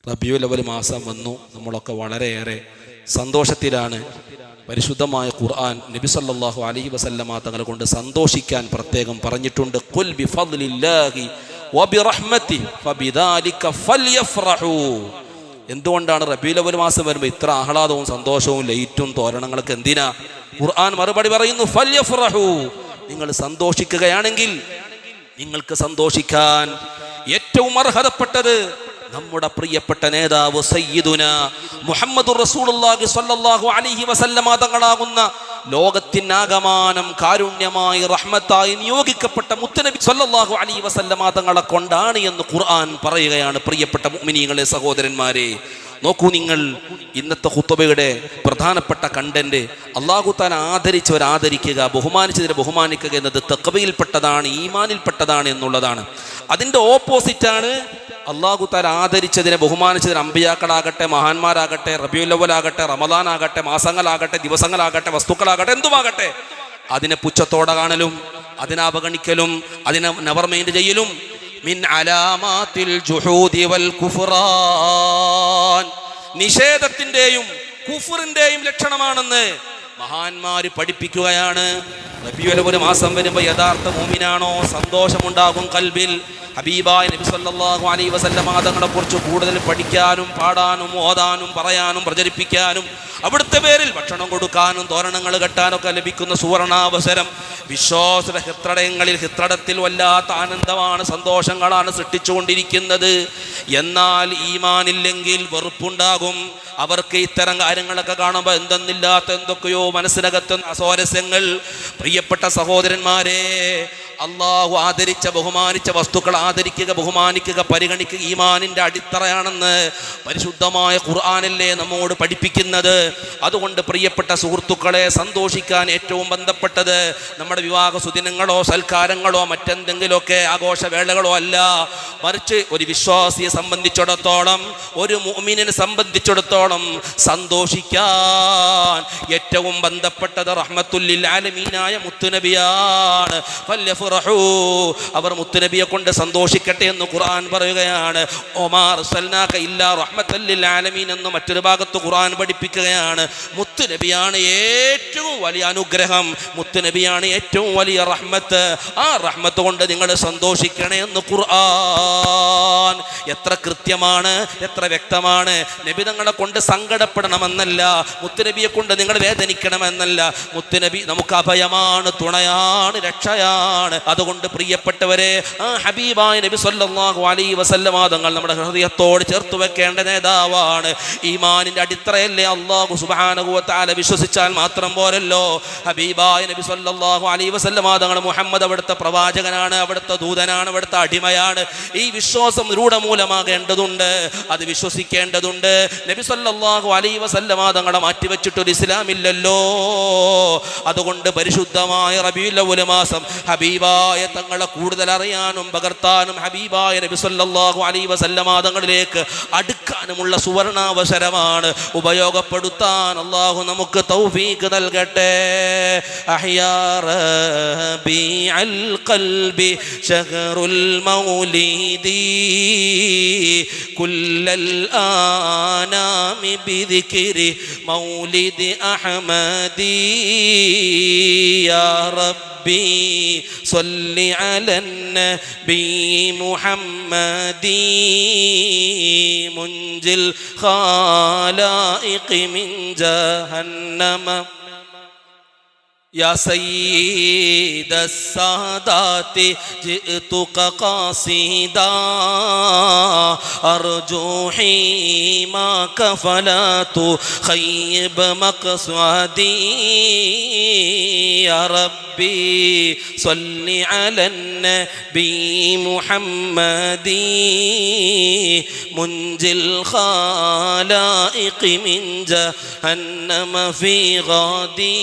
റബീഉൽ അവ്വൽ മാസം വന്നു. നമ്മളൊക്കെ വളരെയേറെ സന്തോഷത്തിലാണ്. പരിശുദ്ധമായ ഖുർആൻ നബി സല്ലല്ലാഹു അലൈഹി വസല്ലമ തങ്ങളെ കൊണ്ട് സന്തോഷിക്കാൻ പ്രത്യേകം പറഞ്ഞിട്ടുണ്ട്. ഖുൽ ബിഫദ്ലില്ലാഹി വബിറഹ്മതിഹി ഫബിദാലിക ഫൽയഫ്റഹൂ. എന്തുകൊണ്ടാണ് റബീഉൽ അവ്വൽ മാസം വരുമ്പോൾ ഇത്ര ആഹ്ലാദവും സന്തോഷവും ലൈറ്റും തോരണങ്ങളൊക്കെ എന്തിനാ? ഖുർആൻ മറുപടി പറയുന്നു, ഫൽയഫ്റഹൂ, നിങ്ങൾ സന്തോഷിക്കുകയാണെങ്കിൽ നിങ്ങൾക്ക് സന്തോഷിക്കാൻ ഏറ്റവും അർഹതപ്പെട്ടത് നമ്മുടെ പ്രിയപ്പെട്ട നേതാവ് സയ്യിദുന മുഹമ്മദുർ റസൂലുള്ളാഹി സ്വല്ലല്ലാഹു അലൈഹി വസല്ലമ തങ്ങളാകുന്ന ലോകത്തിനാകമാനം കാരുണ്യമായി റഹ്മത്തായി നിയോഗിക്കപ്പെട്ട മുത്തുനബി സ്വല്ലല്ലാഹു അലൈഹി വസല്ലമ തങ്ങളെ കൊണ്ടാണ് എന്ന് ഖുർആൻ പറയുകയാണ്. പ്രിയപ്പെട്ട മുഅ്മിനീങ്ങളെ, സഹോദരന്മാരെ, നോക്കൂ നിങ്ങൾ, ഇന്നത്തെ ഖുത്ബയുടെ പ്രധാനപ്പെട്ട കണ്ടന്റ് അല്ലാഹു തആല ആദരിച്ചവരെ ആദരിക്കുക, ബഹുമാനിച്ചവരെ ബഹുമാനിക്കുക എന്നത് തഖ്വയിൽപ്പെട്ടതാണ്, ഈമാനിൽപ്പെട്ടതാണ് എന്നുള്ളതാണ്. അതിൻ്റെ ഓപ്പോസിറ്റാണ് അല്ലാഹു തആല ആദരിച്ചതിനെ ബഹുമാനിച്ചതിന് അമ്പിയാക്കളാകട്ടെ, മഹാന്മാരാകട്ടെ, റബീഉൽ അവ്വൽ ആകട്ടെ, റമദാൻ ആകട്ടെ, മാസങ്ങളാകട്ടെ, ദിവസങ്ങളാകട്ടെ, വസ്തുക്കളാകട്ടെ, എന്തുമാകട്ടെ, അതിനെ പുച്ഛത്തോടെ കാണലും, അതിനെ അവഗണിക്കലും, അതിനെ നെവർ മൈൻഡ് ചെയ്യലും മിൻ അലാമാത്തിൽ ജുഹൂദി വൽ കുഫ്റാൻ, നിഷേധത്തിന്റെയും കുഫറിന്റെയും ലക്ഷണമാണെന്ന് മഹാന്മാര് പഠിപ്പിക്കുകയാണ്. റബീഉൽ അവ്വൽ മാസം വരുമ്പോൾ യഥാർത്ഥ മുഅ്മിനാണോ സന്തോഷമുണ്ടാകും കൽബിൽ. ഹബീബായ നബി സല്ലല്ലാഹു അലൈഹി വസല്ലമ തങ്ങളെ കുറിച്ച് കൂടുതൽ പഠിക്കാനും പാടാനും ഓതാനും പറയാനും പ്രചരിപ്പിക്കാനും അവിടുത്തെ പേരിൽ ഭക്ഷണം കൊടുക്കാനും തോരണങ്ങൾ കെട്ടാനൊക്കെ ലഭിക്കുന്ന സുവർണാവസരം. വിശ്വാസ ഹൃത്രടയങ്ങളിൽ ഹൃത്രടത്തിൽ വല്ലാത്ത ആനന്ദമാണ്, സന്തോഷങ്ങളാണ് സൃഷ്ടിച്ചുകൊണ്ടിരിക്കുന്നത്. എന്നാൽ ഈമാനില്ലെങ്കിൽ വെറുപ്പുണ്ടാകും. അവർക്ക് ഇത്തരം കാര്യങ്ങളൊക്കെ കാണുമ്പോൾ എന്തെന്നില്ലാത്ത എന്തൊക്കെയോ മനസ്സിനകത്ത് അസ്വാരസ്യങ്ങൾ. പ്രിയപ്പെട്ട സഹോദരന്മാരെ, അള്ളാഹു ആദരിച്ച ബഹുമാനിച്ച വസ്തുക്കൾ ആദരിക്കുക, ബഹുമാനിക്കുക, പരിഗണിക്കുക ഈമാനിന്റെ അടിത്തറയാണെന്ന് പരിശുദ്ധമായ ഖുർആനല്ലേ നമ്മോട് പഠിപ്പിക്കുന്നത്. അതുകൊണ്ട് പ്രിയപ്പെട്ട സുഹൃത്തുക്കളെ, സന്തോഷിക്കാൻ ഏറ്റവും ബന്ധപ്പെട്ടത് നമ്മുടെ വിവാഹ സുദിനങ്ങളോ സൽക്കാരങ്ങളോ മറ്റെന്തെങ്കിലുമൊക്കെ ആഘോഷവേളകളോ അല്ല, മറിച്ച് ഒരു വിശ്വാസിയെ സംബന്ധിച്ചിടത്തോളം, ഒരു മുഅ്മിനിനെ സംബന്ധിച്ചിടത്തോളം സന്തോഷിക്കാൻ ഏറ്റവും ബന്ധപ്പെട്ടത് റഹ്മത്തുൽ ലിൽ ആലമീനായ മുത്തുനബിയാണ്. അവർ മുത്തുനബിയെ കൊണ്ട് സന്തോഷിക്കട്ടെ എന്ന് ഖുർആൻ പറയുകയാണ്. ഒമാ അർസൽനാക ഇല്ലാ റഹ്മത്തൽ ലിൽ ആലമീൻ എന്ന് മറ്റൊരു ഭാഗത്ത് ഖുർആൻ പഠിപ്പിക്കുകയാണ്. മുത്തുനബിയാണ് ഏറ്റവും വലിയ അനുഗ്രഹം, മുത്തുനബിയാണ് ഏറ്റവും വലിയ റഹ്മത്ത്. ആ റഹ്മത്ത് കൊണ്ട് നിങ്ങൾ സന്തോഷിക്കണേ എന്ന് ഖുർആൻ എത്ര കൃത്യമാണ്, എത്ര വ്യക്തമാണ്. നബി തങ്ങളെ കൊണ്ട് സങ്കടപ്പെടണമെന്നല്ല, മുത്തുനബിയെ കൊണ്ട് നിങ്ങൾ വേദനിക്കണമെന്നല്ല. മുത്തുനബി നമുക്ക് അഭയമാണ്, തുണയാണ്, രക്ഷയാണ്. അതുകൊണ്ട് പ്രിയപ്പെട്ടവരെ, ആ ഹബീബായ നബി സല്ലല്ലാഹു അലൈഹി വസല്ലമ തങ്ങൾ നമ്മുടെ ഹൃദയത്തോട് ചേർത്ത് വെക്കേണ്ട നേതാവാണ്. ഈമാനിന്റെ അടിത്തറയല്ലേ. അല്ലാഹു സുബ്ഹാനഹു വ തആല വിശ്വസിച്ചാൽ മാത്രം പോരല്ലോ. ഹബീബായ നബി സല്ലല്ലാഹു അലൈഹി വസല്ലമ തങ്ങൾ മുഹമ്മദ് അവിടുത്തെ പ്രവാചകനാണ്, അവിടുത്തെ ദൂതനാണ്, അവിടുത്തെ അടിമയാണ്. ഈ വിശ്വാസം രൂഢമൂലമാകേണ്ടതുണ്ട്, അത് വിശ്വസിക്കേണ്ടതുണ്ട്. നബി സല്ലല്ലാഹു അലൈഹി വസല്ലമ തങ്ങളെ മാറ്റിവെച്ചിട്ടൊരു ഇസ്ലാമില്ലല്ലോ. അതുകൊണ്ട് പരിശുദ്ധമായ റബീഉൽ അവ്വൽ മാസം ഹബീബായ തങ്ങളെ കൂടുതൽ അറിയാനും പകർത്താനും ഹബീബായ നബി സല്ലല്ലാഹു അലൈഹി വസല്ലമ തങ്ങളിലേക്ക് അടുക്കാനുമുള്ള സുവർണാവസരമാണ്. ഉപയോഗപ്പെടുത്താൻ അല്ലാഹു നമുക്ക് തൗഫീഖ് നൽകട്ടെ. അഹ്യാ റബീഅൽ ഖൽബി ശഹറുൽ മൗലിദി കുല്ലൽ ആനാമി ബിദിക്രി മൗലിദി അഹ്മദി യാ റബ്ബി സ്വല്ലി അലൻ നബി മുഹമ്മദി മുൻജിൽ ഖാലായിഖി മിൻ ജഹന്നമ يا سيد السادات جئتك قاصدا أرجو حماك فلا تخيب مقصدي يا ربي صل على النبي محمد منجي الخلائق من جهنم في غدي.